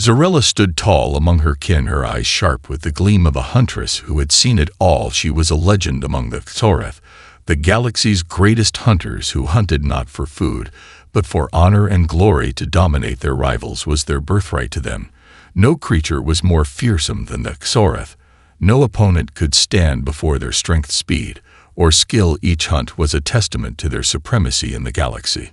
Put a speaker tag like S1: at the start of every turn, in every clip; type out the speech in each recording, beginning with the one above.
S1: Zarella stood tall among her kin, her eyes sharp with the gleam of a huntress who had seen it all. She was a legend among the Xoreth, the galaxy's greatest hunters who hunted not for food, but for honor and glory. To dominate their rivals was their birthright to them. No creature was more fearsome than the Xoreth. No opponent could stand before their strength, speed, or skill. Each hunt was a testament to their supremacy in the galaxy.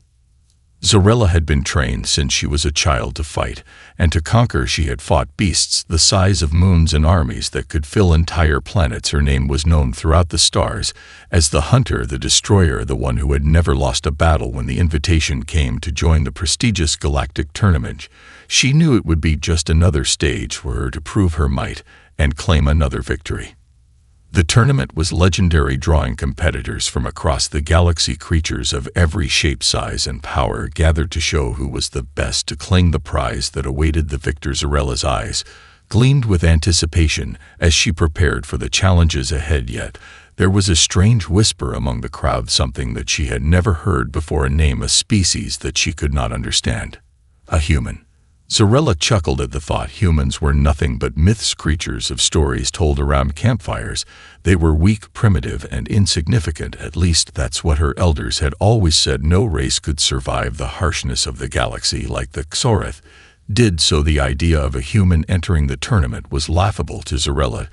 S1: Zarella had been trained since she was a child to fight and to conquer. She had fought beasts the size of moons and armies that could fill entire planets. Her name was known throughout the stars as the Hunter, the Destroyer, the one who had never lost a battle. When the invitation came to join the prestigious Galactic tournament, she knew it would be just another stage for her to prove her might and claim another victory. The tournament was legendary, drawing competitors from across the galaxy. Creatures of every shape, size, and power gathered to show who was the best to claim the prize that awaited the victor. Zarella's eyes gleamed with anticipation as she prepared for the challenges ahead. Yet there was a strange whisper among the crowd, something that she had never heard before, a name, a species that she could not understand. A human. Zarella chuckled at the thought. Humans were nothing but myths, creatures of stories told around campfires. They were weak, primitive, and insignificant. At least that's what her elders had always said. No race could survive the harshness of the galaxy like the Xoreth did, so the idea of a human entering the tournament was laughable to Zarella.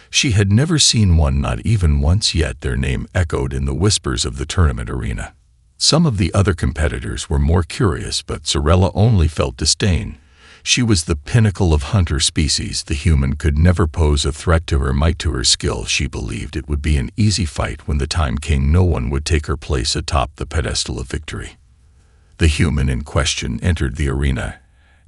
S1: She had never seen one, not even once, yet their name echoed in the whispers of the tournament arena. Some of the other competitors were more curious, but Zarella only felt disdain. She was the pinnacle of hunter species. The human could never pose a threat to her might, to her skill. She believed it would be an easy fight. When the time came, no one would take her place atop the pedestal of victory. The human in question entered the arena,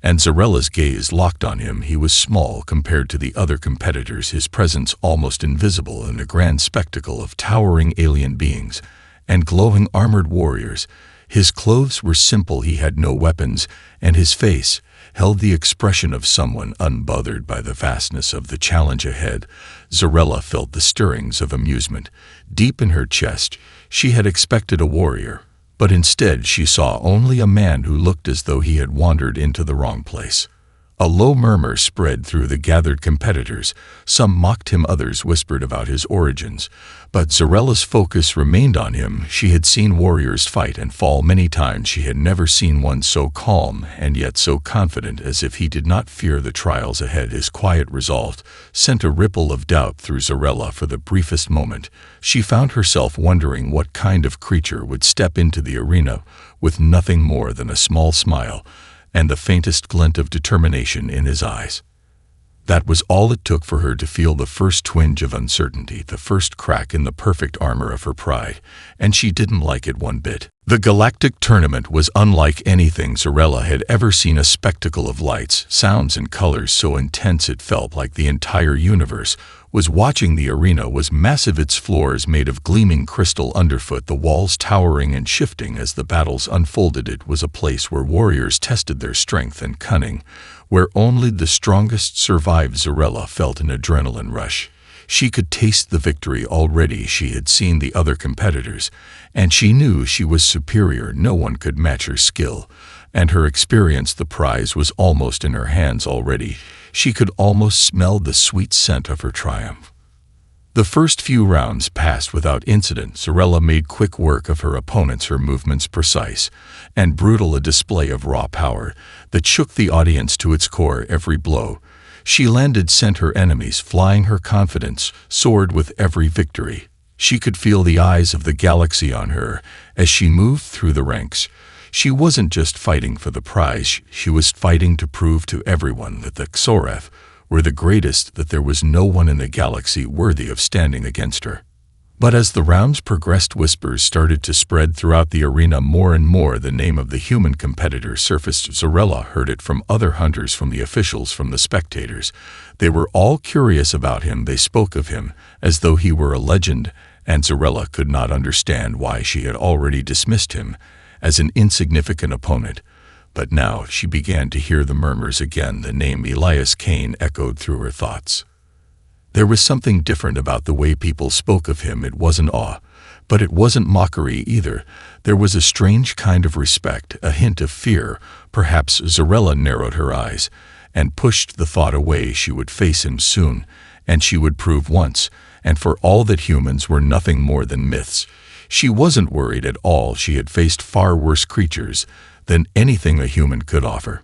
S1: and Zarella's gaze locked on him. He was small compared to the other competitors, his presence almost invisible in a grand spectacle of towering alien beings and glowing armored warriors. His clothes were simple, he had no weapons, and his face held the expression of someone unbothered by the vastness of the challenge ahead. Zarella felt the stirrings of amusement deep in her chest. She had expected a warrior, but instead she saw only a man who looked as though he had wandered into the wrong place. A low murmur spread through the gathered competitors. Some mocked him, others whispered about his origins. But Zarella's focus remained on him. She had seen warriors fight and fall many times. She had never seen one so calm and yet so confident, as if he did not fear the trials ahead. His quiet resolve sent a ripple of doubt through Zarella. For the briefest moment, she found herself wondering what kind of creature would step into the arena with nothing more than a small smile and the faintest glint of determination in his eyes. That was all it took for her to feel the first twinge of uncertainty, the first crack in the perfect armor of her pride, and she didn't like it one bit. The Galactic tournament was unlike anything Zarella had ever seen, a spectacle of lights, sounds, and colors so intense it felt like the entire universe was watching. The arena was massive, its floors made of gleaming crystal underfoot, the walls towering and shifting as the battles unfolded. It was a place where warriors tested their strength and cunning, where only the strongest survived. Zarella felt an adrenaline rush. She could taste the victory already. She had seen the other competitors, and she knew she was superior. No one could match her skill and her experience. The prize was almost in her hands already. She could almost smell the sweet scent of her triumph. The first few rounds passed without incident. Zarella made quick work of her opponents, her movements precise and brutal, a display of raw power that shook the audience to its core. Every blow she landed sent her enemies flying. Her confidence soared with every victory. She could feel the eyes of the galaxy on her as she moved through the ranks. She wasn't just fighting for the prize, she was fighting to prove to everyone that the Xoreth were the greatest, that there was no one in the galaxy worthy of standing against her. But as the rounds progressed, whispers started to spread throughout the arena. More and more, the name of the human competitor surfaced. Zarella heard it from other hunters, from the officials, from the spectators. They were all curious about him. They spoke of him as though he were a legend, and Zarella could not understand why she had already dismissed him as an insignificant opponent. But now she began to hear the murmurs again. The name Elias Kane echoed through her thoughts. There was something different about the way people spoke of him. It wasn't awe, but it wasn't mockery either. There was a strange kind of respect, a hint of fear. Perhaps Zarella narrowed her eyes and pushed the thought away she would face him soon, and she would prove once and for all that humans were nothing more than myths. She wasn't worried at all. She had faced far worse creatures than anything a human could offer.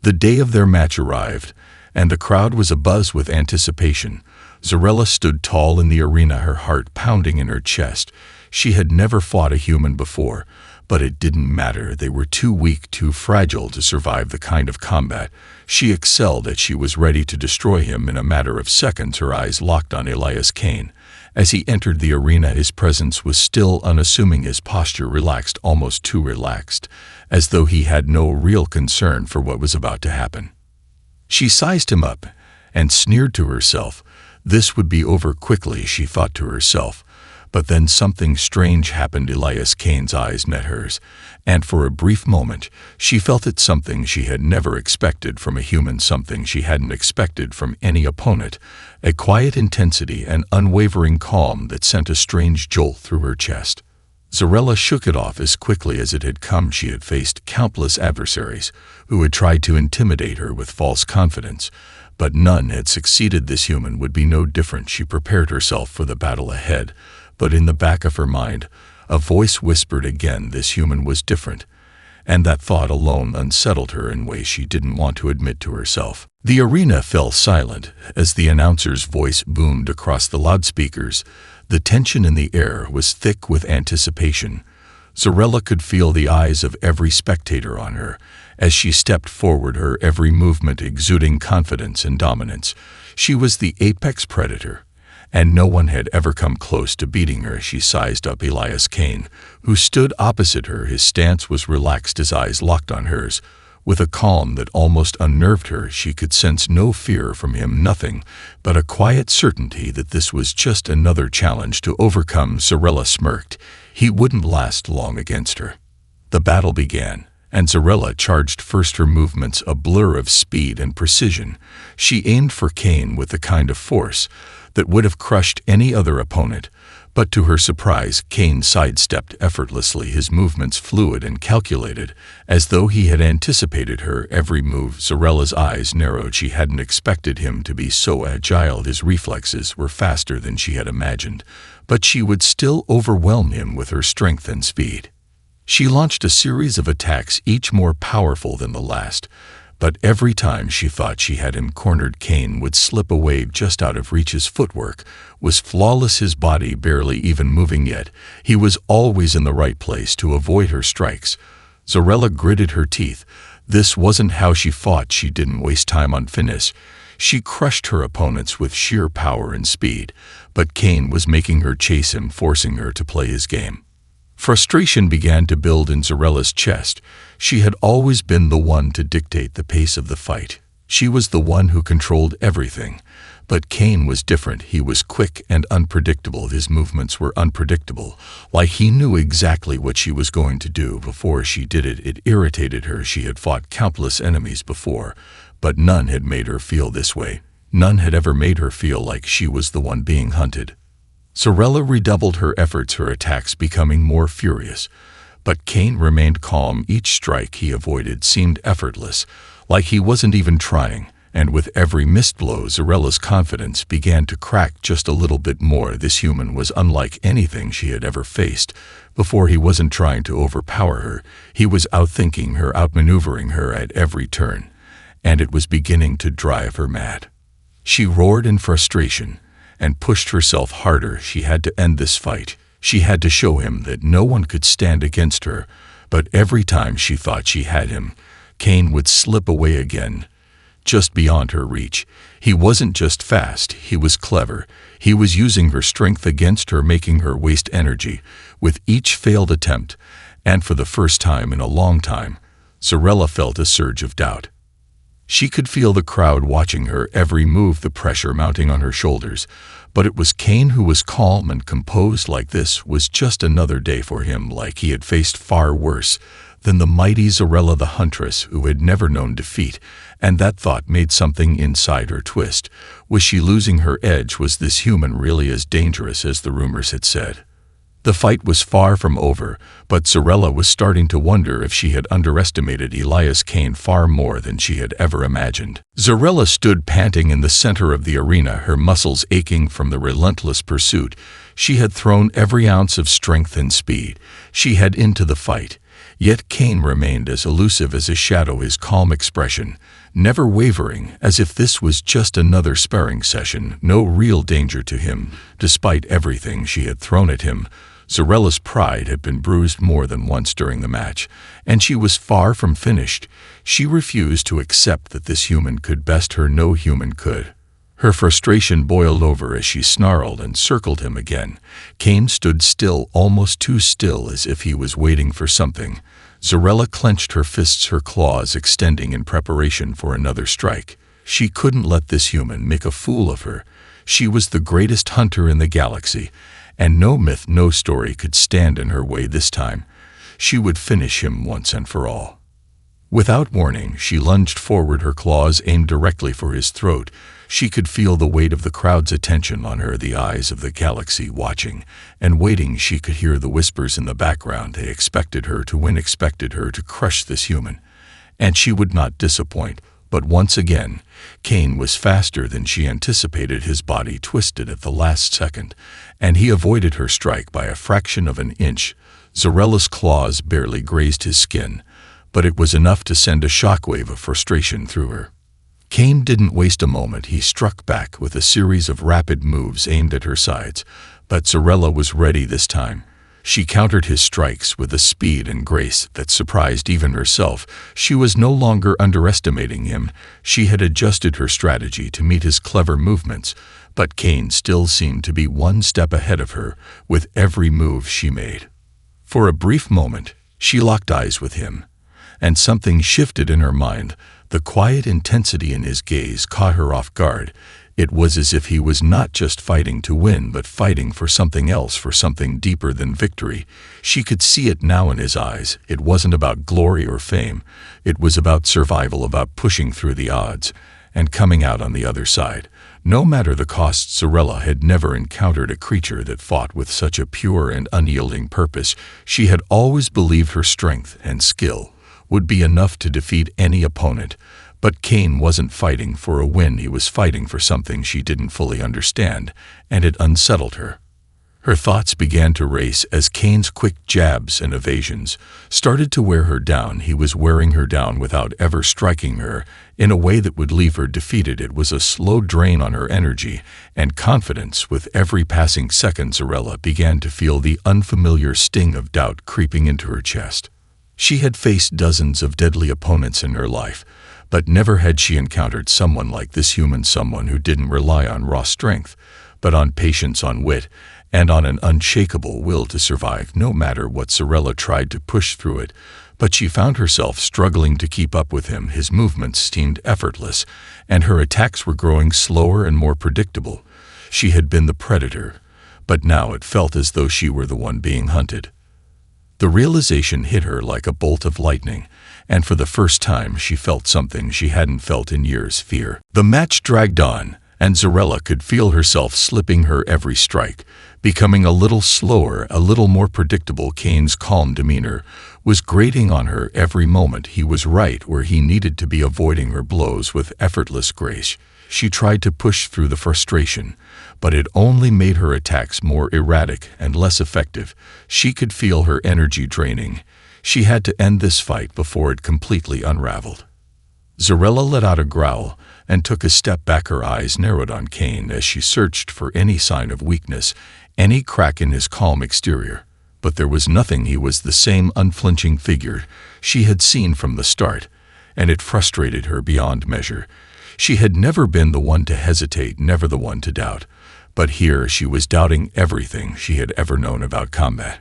S1: The day of their match arrived, and the crowd was abuzz with anticipation. Zarella stood tall in the arena, her heart pounding in her chest. She had never fought a human before, but it didn't matter. They were too weak, too fragile to survive the kind of combat. She excelled at. She was ready to destroy him in a matter of seconds. Her eyes locked on Elias Kane. As he entered the arena, his presence was still unassuming, his posture relaxed, almost too relaxed, as though he had no real concern for what was about to happen. She sized him up and sneered to herself. This would be over quickly, she thought to herself. But then something strange happened. Elias Kane's eyes met hers, and for a brief moment she felt it, something she had never expected from a human, something she hadn't expected from any opponent, a quiet intensity and unwavering calm that sent a strange jolt through her chest. Zarella shook it off as quickly as it had come. She had faced countless adversaries who had tried to intimidate her with false confidence, but none had succeeded. This human would be no different. She prepared herself for the battle ahead, but in the back of her mind, a voice whispered again, this human was different, and that thought alone unsettled her in ways she didn't want to admit to herself. The arena fell silent as the announcer's voice boomed across the loudspeakers. The tension in the air was thick with anticipation. Zarella could feel the eyes of every spectator on her as she stepped forward, her every movement exuding confidence and dominance. She was the apex predator, and no one had ever come close to beating her. She sized up Elias Kane, who stood opposite her. His stance was relaxed, his eyes locked on hers. With a calm that almost unnerved her, she could sense no fear from him, nothing but a quiet certainty that this was just another challenge to overcome. Zarella smirked. He wouldn't last long against her. The battle began, and Zarella charged first, her movements a blur of speed and precision. She aimed for Kane with the kind of force that would have crushed any other opponent, but to her surprise, Kane sidestepped effortlessly, his movements fluid and calculated, as though he had anticipated her every move. Zarella's eyes narrowed. She hadn't expected him to be so agile. His reflexes were faster than she had imagined, but she would still overwhelm him with her strength and speed. She launched a series of attacks, each more powerful than the last, but every time she thought she had him cornered, Kane would slip away just out of reach. His footwork was flawless, his body barely even moving, yet he was always in the right place to avoid her strikes. Zarella gritted her teeth. This wasn't how she fought. She didn't waste time on finesse. She crushed her opponents with sheer power and speed, but Kane was making her chase him, forcing her to play his game. Frustration began to build in Zarella's chest. She had always been the one to dictate the pace of the fight. She was the one who controlled everything. But Kane was different. He was quick and unpredictable. His movements were unpredictable, like he knew exactly what she was going to do before she did it. It irritated her. She had fought countless enemies before, but none had made her feel this way. None had ever made her feel like she was the one being hunted. Zarella redoubled her efforts, her attacks becoming more furious. But Kane remained calm. Each strike he avoided seemed effortless, like he wasn't even trying, and with every missed blow, Zarella's confidence began to crack just a little bit more. This human was unlike anything she had ever faced before. He wasn't trying to overpower her. He was outthinking her, outmaneuvering her at every turn, and it was beginning to drive her mad. She roared in frustration and pushed herself harder. She had to end this fight. She had to show him that no one could stand against her. But every time she thought she had him, Kane would slip away again, just beyond her reach. He wasn't just fast, he was clever. He was using her strength against her, making her waste energy with each failed attempt. And for the first time in a long time, Zarella felt a surge of doubt. She could feel the crowd watching her every move, the pressure mounting on her shoulders. But it was Kane who was calm and composed. Like this was just another day for him, like he had faced far worse than the mighty Zarella the Huntress, who had never known defeat. And that thought made something inside her twist. Was she losing her edge? Was this human really as dangerous as the rumors had said? The fight was far from over, but Zarella was starting to wonder if she had underestimated Elias Kane far more than she had ever imagined. Zarella stood panting in the center of the arena, her muscles aching from the relentless pursuit. She had thrown every ounce of strength and speed she had into the fight. Yet Kane remained as elusive as a shadow, his calm expression never wavering, as if this was just another sparring session, no real danger to him, despite everything she had thrown at him. Zarella's pride had been bruised more than once during the match, and she was far from finished. She refused to accept that this human could best her, no human could. Her frustration boiled over as she snarled and circled him again. Kane stood still, almost too still, as if he was waiting for something. Zarella clenched her fists, her claws extending in preparation for another strike. She couldn't let this human make a fool of her. She was the greatest hunter in the galaxy, and no myth, no story could stand in her way this time. She would finish him once and for all. Without warning, she lunged forward, her claws aimed directly for his throat. She could feel the weight of the crowd's attention on her, the eyes of the galaxy watching and waiting. She could hear the whispers in the background. They expected her to win, expected her to crush this human. And she would not disappoint. But once again, Kane was faster than she anticipated. His body twisted at the last second, and he avoided her strike by a fraction of an inch. Zarella's claws barely grazed his skin, but it was enough to send a shockwave of frustration through her. Kane didn't waste a moment. He struck back with a series of rapid moves aimed at her sides, but Zarella was ready this time. She countered his strikes with a speed and grace that surprised even herself. She was no longer underestimating him. She had adjusted her strategy to meet his clever movements, but Kane still seemed to be one step ahead of her with every move she made. For a brief moment, she locked eyes with him, and something shifted in her mind. The quiet intensity in his gaze caught her off guard. It was as if he was not just fighting to win, but fighting for something else, for something deeper than victory. She could see it now in his eyes. It wasn't about glory or fame. It was about survival, about pushing through the odds and coming out on the other side. No matter the costs, Zarella had never encountered a creature that fought with such a pure and unyielding purpose. She had always believed her strength and skill would be enough to defeat any opponent. But Kane wasn't fighting for a win. He was fighting for something she didn't fully understand, and it unsettled her. Her thoughts began to race as Kane's quick jabs and evasions started to wear her down. He was wearing her down without ever striking her in a way that would leave her defeated. It was a slow drain on her energy and confidence. With every passing second, Zarella began to feel the unfamiliar sting of doubt creeping into her chest. She had faced dozens of deadly opponents in her life, but never had she encountered someone like this human, someone who didn't rely on raw strength, but on patience, on wit, and on an unshakable will to survive no matter what. Zarella tried to push through it, but she found herself struggling to keep up with him. His movements seemed effortless, and her attacks were growing slower and more predictable. She had been the predator, but now it felt as though she were the one being hunted. The realization hit her like a bolt of lightning, and for the first time she felt something she hadn't felt in years: fear. The match dragged on, and Zarella could feel herself slipping, her every strike becoming a little slower, a little more predictable. Kane's calm demeanor was grating on her every moment. He was right where he needed to be, avoiding her blows with effortless grace. She tried to push through the frustration, but it only made her attacks more erratic and less effective. She could feel her energy draining. She had to end this fight before it completely unraveled. Zarella let out a growl and took a step back, her eyes narrowed on Kane as she searched for any sign of weakness, any crack in his calm exterior. But there was nothing. He was the same unflinching figure she had seen from the start, and it frustrated her beyond measure. She had never been the one to hesitate, never the one to doubt, but here she was doubting everything she had ever known about combat.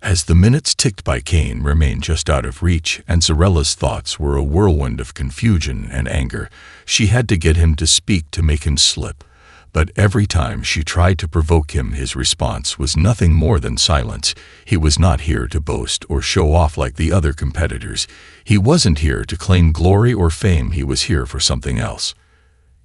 S1: As the minutes ticked by, Kane remained just out of reach, and Zarella's thoughts were a whirlwind of confusion and anger. She had to get him to speak, to make him slip. But every time she tried to provoke him, his response was nothing more than silence. He was not here to boast or show off like the other competitors. He wasn't here to claim glory or fame. He was here for something else.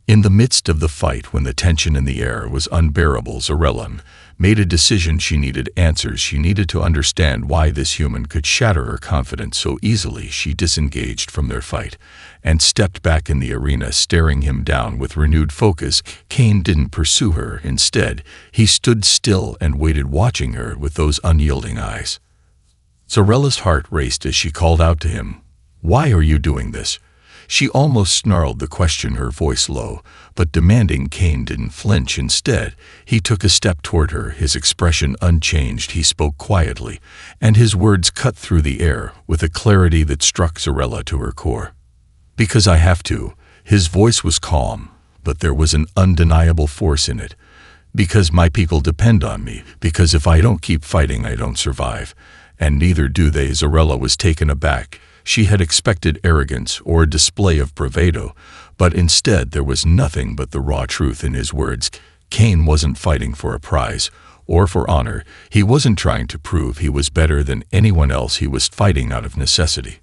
S1: In the midst of the fight, when the tension in the air was unbearable, Zarella made a decision. She needed answers. She needed to understand why this human could shatter her confidence so easily. She disengaged from their fight and stepped back in the arena, staring him down with renewed focus. Cain didn't pursue her. Instead, he stood still and waited, watching her with those unyielding eyes. Zarella's heart raced as she called out to him, "Why are you doing this?" She almost snarled the question, her voice low, but demanding. Cain didn't flinch. Instead, he took a step toward her, his expression unchanged. He spoke quietly, and his words cut through the air with a clarity that struck Zarella to her core. "Because I have to." His voice was calm, but there was an undeniable force in it. "Because my people depend on me. Because if I don't keep fighting, I don't survive. And neither do they." Zarella was taken aback. She had expected arrogance or a display of bravado, but instead there was nothing but the raw truth in his words. Cain wasn't fighting for a prize or for honor. He wasn't trying to prove he was better than anyone else. He was fighting out of necessity.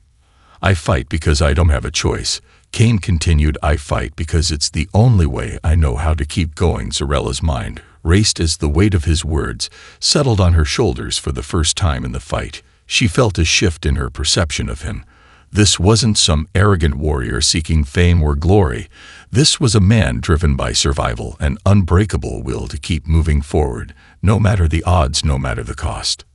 S1: "I fight because I don't have a choice," Cain continued. "I fight because it's the only way I know how to keep going." Zarella's mind raced as the weight of his words settled on her shoulders. For the first time in the fight, she felt a shift in her perception of him. This wasn't some arrogant warrior seeking fame or glory. This was a man driven by survival, an unbreakable will to keep moving forward, no matter the odds, no matter the cost.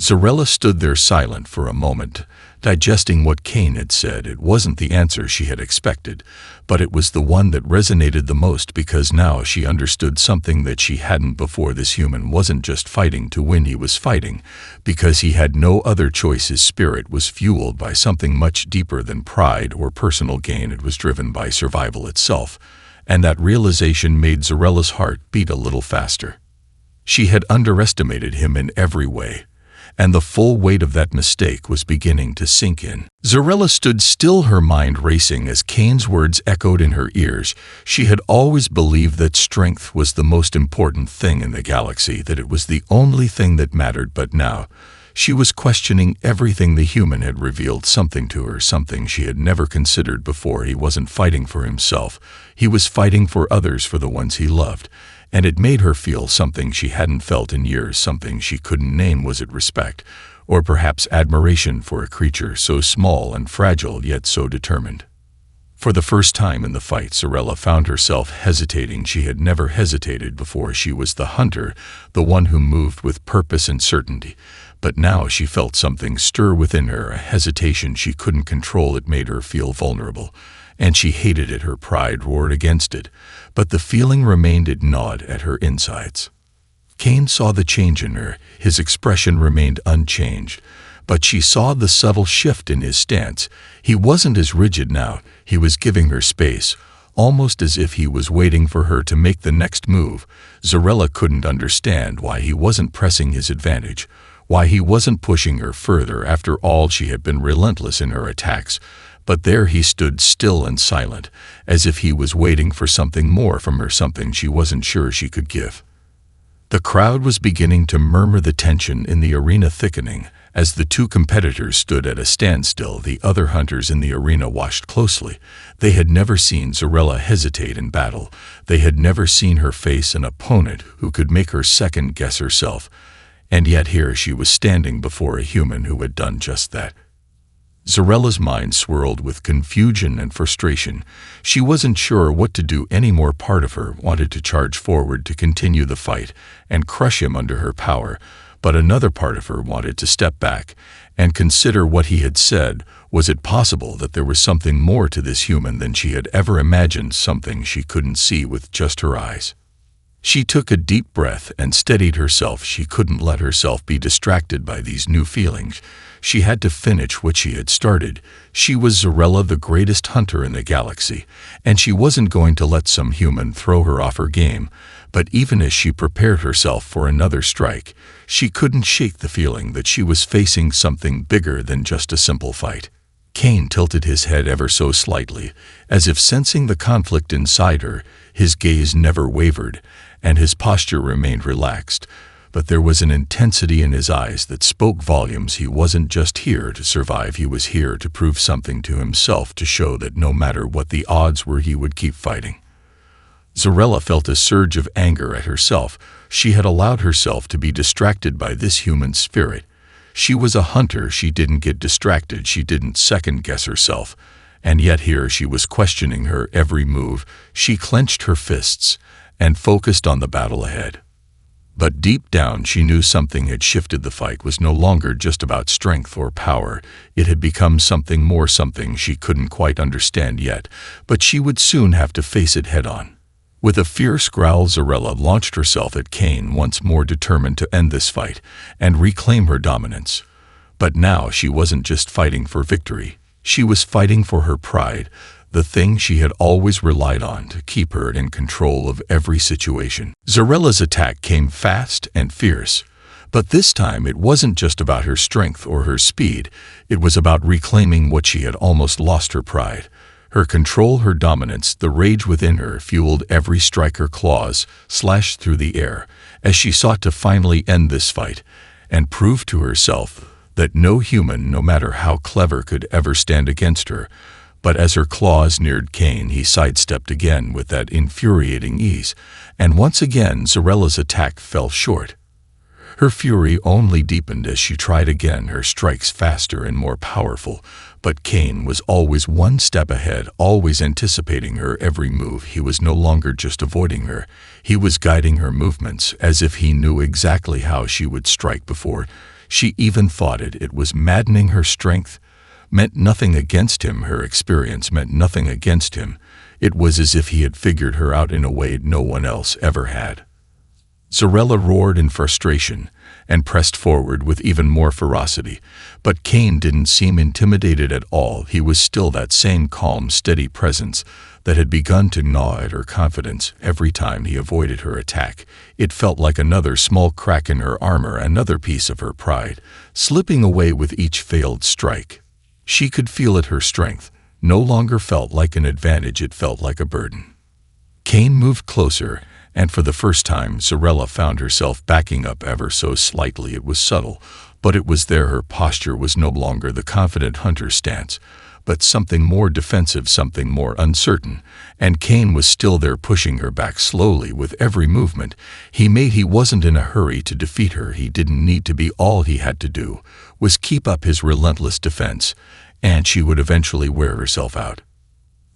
S1: Zarella stood there silent for a moment, digesting what Cain had said. It wasn't the answer she had expected, but it was the one that resonated the most, because now she understood something that she hadn't before. This human wasn't just fighting to win. He was fighting because he had no other choice. His spirit was fueled by something much deeper than pride or personal gain. It was driven by survival itself, and that realization made Zarella's heart beat a little faster. She had underestimated him in every way, and the full weight of that mistake was beginning to sink in. Zarella stood still, her mind racing as Cain's words echoed in her ears. She had always believed that strength was the most important thing in the galaxy, that it was the only thing that mattered, but now she was questioning everything the human had revealed something to her, something she had never considered before. He wasn't fighting for himself. He was fighting for others, for the ones he loved. And it made her feel something she hadn't felt in years, something she couldn't name. Was it respect, or perhaps admiration for a creature so small and fragile yet so determined? For the first time in the fight, Zarella found herself hesitating. She had never hesitated before. She was the hunter, the one who moved with purpose and certainty. But now she felt something stir within her, a hesitation she couldn't control. It made her feel vulnerable, and she hated it. Her pride roared against it, but the feeling remained. It gnawed at her insides. Cain saw the change in her. His expression remained unchanged, but she saw the subtle shift in his stance. He wasn't as rigid now. He was giving her space, almost as if he was waiting for her to make the next move. Zarella couldn't understand why he wasn't pressing his advantage, why he wasn't pushing her further. After all, she had been relentless in her attacks. But there he stood, still and silent, as if he was waiting for something more from her, something she wasn't sure she could give. The crowd was beginning to murmur, the tension in the arena thickening. As the two competitors stood at a standstill, the other hunters in the arena watched closely. They had never seen Zarella hesitate in battle. They had never seen her face an opponent who could make her second-guess herself. And yet here she was standing before a human who had done just that. Zarella's mind swirled with confusion and frustration. She wasn't sure what to do anymore. Part of her wanted to charge forward to continue the fight and crush him under her power, but another part of her wanted to step back and consider what he had said. Was it possible that there was something more to this human than she had ever imagined, something she couldn't see with just her eyes? She took a deep breath and steadied herself. She couldn't let herself be distracted by these new feelings. She had to finish what she had started. She was Zarella, the greatest hunter in the galaxy, and she wasn't going to let some human throw her off her game. But even as she prepared herself for another strike, she couldn't shake the feeling that she was facing something bigger than just a simple fight. Cain tilted his head ever so slightly, as if sensing the conflict inside her. His gaze never wavered, and his posture remained relaxed. But there was an intensity in his eyes that spoke volumes. He wasn't just here to survive. He was here to prove something to himself, to show that no matter what the odds were, he would keep fighting. Zarella felt a surge of anger at herself. She had allowed herself to be distracted by this human spirit. She was a hunter. She didn't get distracted. She didn't second-guess herself. And yet here she was questioning her every move. She clenched her fists and focused on the battle ahead. But deep down she knew something had shifted. The fight was no longer just about strength or power. It had become something more, something she couldn't quite understand yet, but she would soon have to face it head-on. With a fierce growl, Zarella launched herself at Cain, once more determined to end this fight and reclaim her dominance. But now she wasn't just fighting for victory. She was fighting for her pride, the thing she had always relied on to keep her in control of every situation. Zarella's attack came fast and fierce, but this time it wasn't just about her strength or her speed. It was about reclaiming what she had almost lost: her pride. Her control, her dominance. The rage within her fueled every strike. Her claws slashed through the air as she sought to finally end this fight and prove to herself that no human, no matter how clever, could ever stand against her. But as her claws neared Cain, he sidestepped again with that infuriating ease, and once again Zarella's attack fell short. Her fury only deepened as she tried again, her strikes faster and more powerful. But Cain was always one step ahead, always anticipating her every move. He was no longer just avoiding her. He was guiding her movements, as if he knew exactly how she would strike before she even thought it. It was maddening. Her strength meant nothing against him. Her experience meant nothing against him. It was as if he had figured her out in a way no one else ever had. Zarella roared in frustration and pressed forward with even more ferocity, but Cain didn't seem intimidated at all. He was still that same calm, steady presence that had begun to gnaw at her confidence. Every time he avoided her attack, it felt like another small crack in her armor, another piece of her pride, slipping away with each failed strike. She could feel it. Her strength no longer felt like an advantage, it felt like a burden. Cain moved closer, and for the first time Zarella found herself backing up ever so slightly. It was subtle, but it was there. Her posture was no longer the confident hunter stance, but something more defensive, something more uncertain, and Cain was still there, pushing her back slowly with every movement he made. He wasn't in a hurry to defeat her. He didn't need to be. All he had to do was keep up his relentless defense, and she would eventually wear herself out.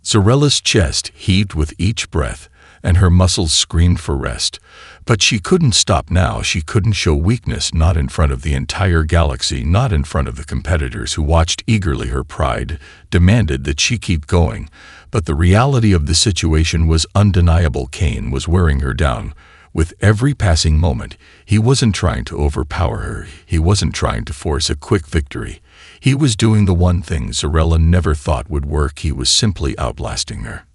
S1: Zarella's chest heaved with each breath, and her muscles screamed for rest. But she couldn't stop now. She couldn't show weakness, not in front of the entire galaxy, not in front of the competitors who watched eagerly. Her pride demanded that she keep going, but the reality of the situation was undeniable. Cain was wearing her down. With every passing moment, he wasn't trying to overpower her. He wasn't trying to force a quick victory. He was doing the one thing Zarella never thought would work. He was simply outlasting her.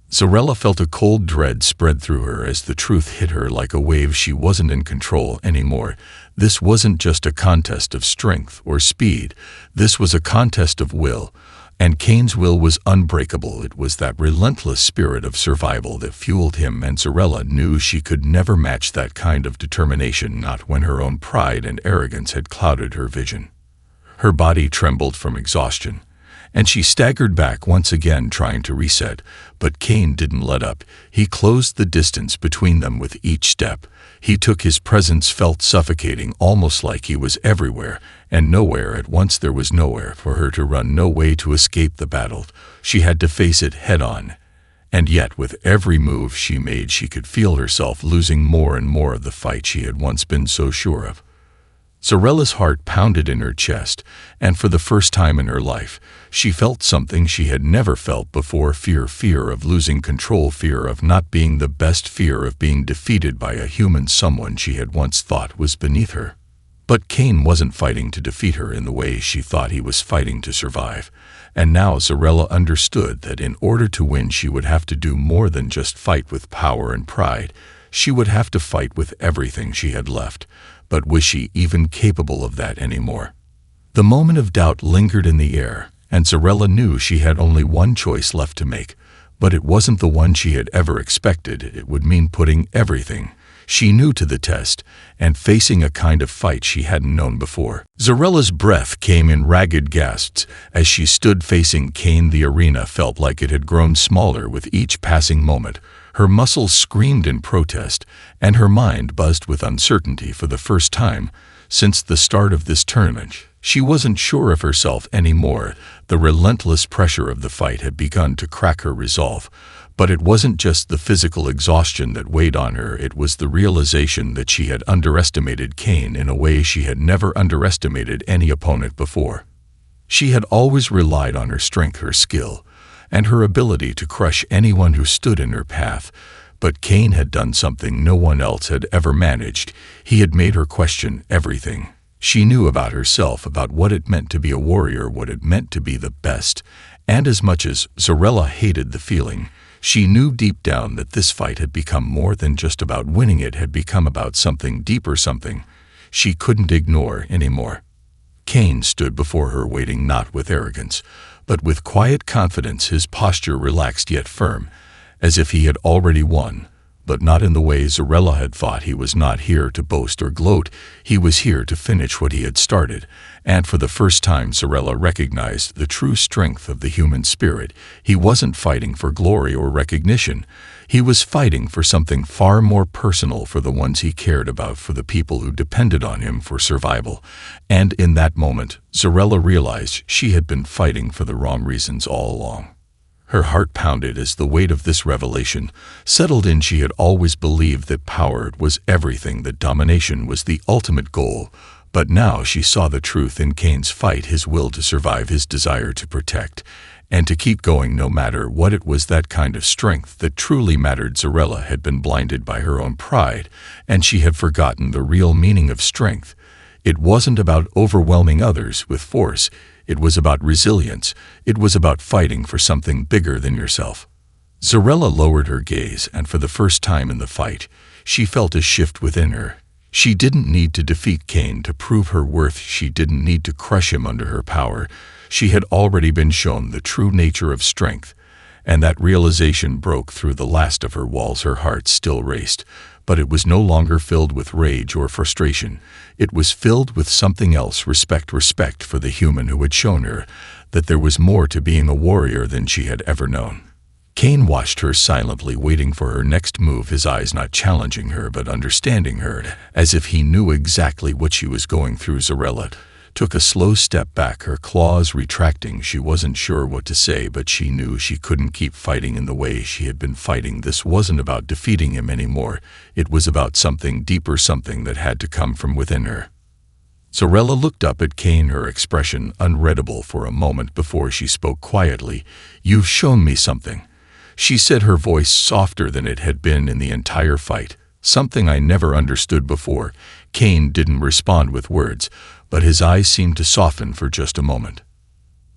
S1: Zarella felt a cold dread spread through her as the truth hit her like a wave. She wasn't in control anymore. This wasn't just a contest of strength or speed. This was a contest of will, and Cain's will was unbreakable. It was that relentless spirit of survival that fueled him, and Zarella knew she could never match that kind of determination, not when her own pride and arrogance had clouded her vision. Her body trembled from exhaustion, and she staggered back once again, trying to reset. But Cain didn't let up. He closed the distance between them with each step. He took. His presence felt suffocating, almost like he was everywhere and nowhere at once. There was nowhere for her to run, no way to escape the battle. She had to face it head-on. And yet, with every move she made, she could feel herself losing more and more of the fight she had once been so sure of. Zarella's heart pounded in her chest, and for the first time in her life, she felt something she had never felt before: fear of losing control, fear of not being the best, fear of being defeated by a human, someone she had once thought was beneath her. But Cain wasn't fighting to defeat her in the way she thought. He was fighting to survive, and now Zarella understood that in order to win she would have to do more than just fight with power and pride. She would have to fight with everything she had left. But was she even capable of that anymore? The moment of doubt lingered in the air, and Zarella knew she had only one choice left to make, but it wasn't the one she had ever expected. It would mean putting everything She knew to the test, and facing a kind of fight she hadn't known before. Zorella's breath came in ragged gasps as she stood facing Kane. The arena felt like it had grown smaller with each passing moment. Her muscles screamed in protest, and her mind buzzed with uncertainty. For the first time since the start of this tournament, she wasn't sure of herself anymore. The relentless pressure of the fight had begun to crack her resolve. But it wasn't just the physical exhaustion that weighed on her, it was the realization that she had underestimated Kane in a way she had never underestimated any opponent before. She had always relied on her strength, her skill, and her ability to crush anyone who stood in her path. But Kane had done something no one else had ever managed. He had made her question everything. She knew about herself, about what it meant to be a warrior, what it meant to be the best. And as much as Zorella hated the feeling, she knew deep down that this fight had become more than just about winning. It had become about something deeper, something she couldn't ignore anymore. Kane stood before her, waiting not with arrogance, but with quiet confidence, his posture relaxed yet firm, as if he had already won. But not in the way Zorella had thought. He was not here to boast or gloat. He was here to finish what he had started. And for the first time, Zorella recognized the true strength of the human spirit. He wasn't fighting for glory or recognition. He was fighting for something far more personal, for the ones he cared about, for the people who depended on him for survival. And in that moment, Zorella realized she had been fighting for the wrong reasons all along. Her heart pounded as the weight of this revelation settled in. She had always believed that power was everything, that domination was the ultimate goal. But now she saw the truth in Kane's fight, his will to survive, his desire to protect, and to keep going no matter what. It was that kind of strength that truly mattered. Zorella had been blinded by her own pride, and she had forgotten the real meaning of strength. It wasn't about overwhelming others with force. It was about resilience. It was about fighting for something bigger than yourself. Zorella lowered her gaze, and for the first time in the fight, she felt a shift within her. She didn't need to defeat Kane to prove her worth. She didn't need to crush him under her power. She had already been shown the true nature of strength, and that realization broke through the last of her walls. Her heart still raced, but it was no longer filled with rage or frustration. It was filled with something else, respect for the human who had shown her that there was more to being a warrior than she had ever known. Kane watched her silently, waiting for her next move, his eyes not challenging her but understanding her, as if he knew exactly what she was going through. Zorella took a slow step back, her claws retracting. She wasn't sure what to say, but she knew she couldn't keep fighting in the way she had been fighting. This wasn't about defeating him anymore. It was about something deeper, something that had to come from within her. Zorella looked up at Kane, her expression unreadable for a moment before she spoke quietly. "You've shown me something," she said, her voice softer than it had been in the entire fight. "Something I never understood before." Kane didn't respond with words, but his eyes seemed to soften for just a moment.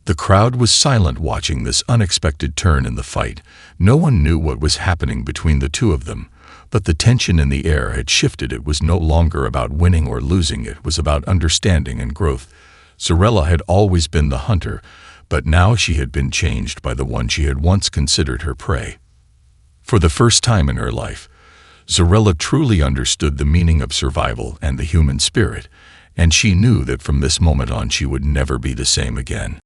S1: The crowd was silent, watching this unexpected turn in the fight. No one knew what was happening between the two of them, but the tension in the air had shifted. It was no longer about winning or losing. It was about understanding and growth. Zorella had always been the hunter, but now she had been changed by the one she had once considered her prey. For the first time in her life, Zorella truly understood the meaning of survival and the human spirit, and she knew that from this moment on she would never be the same again.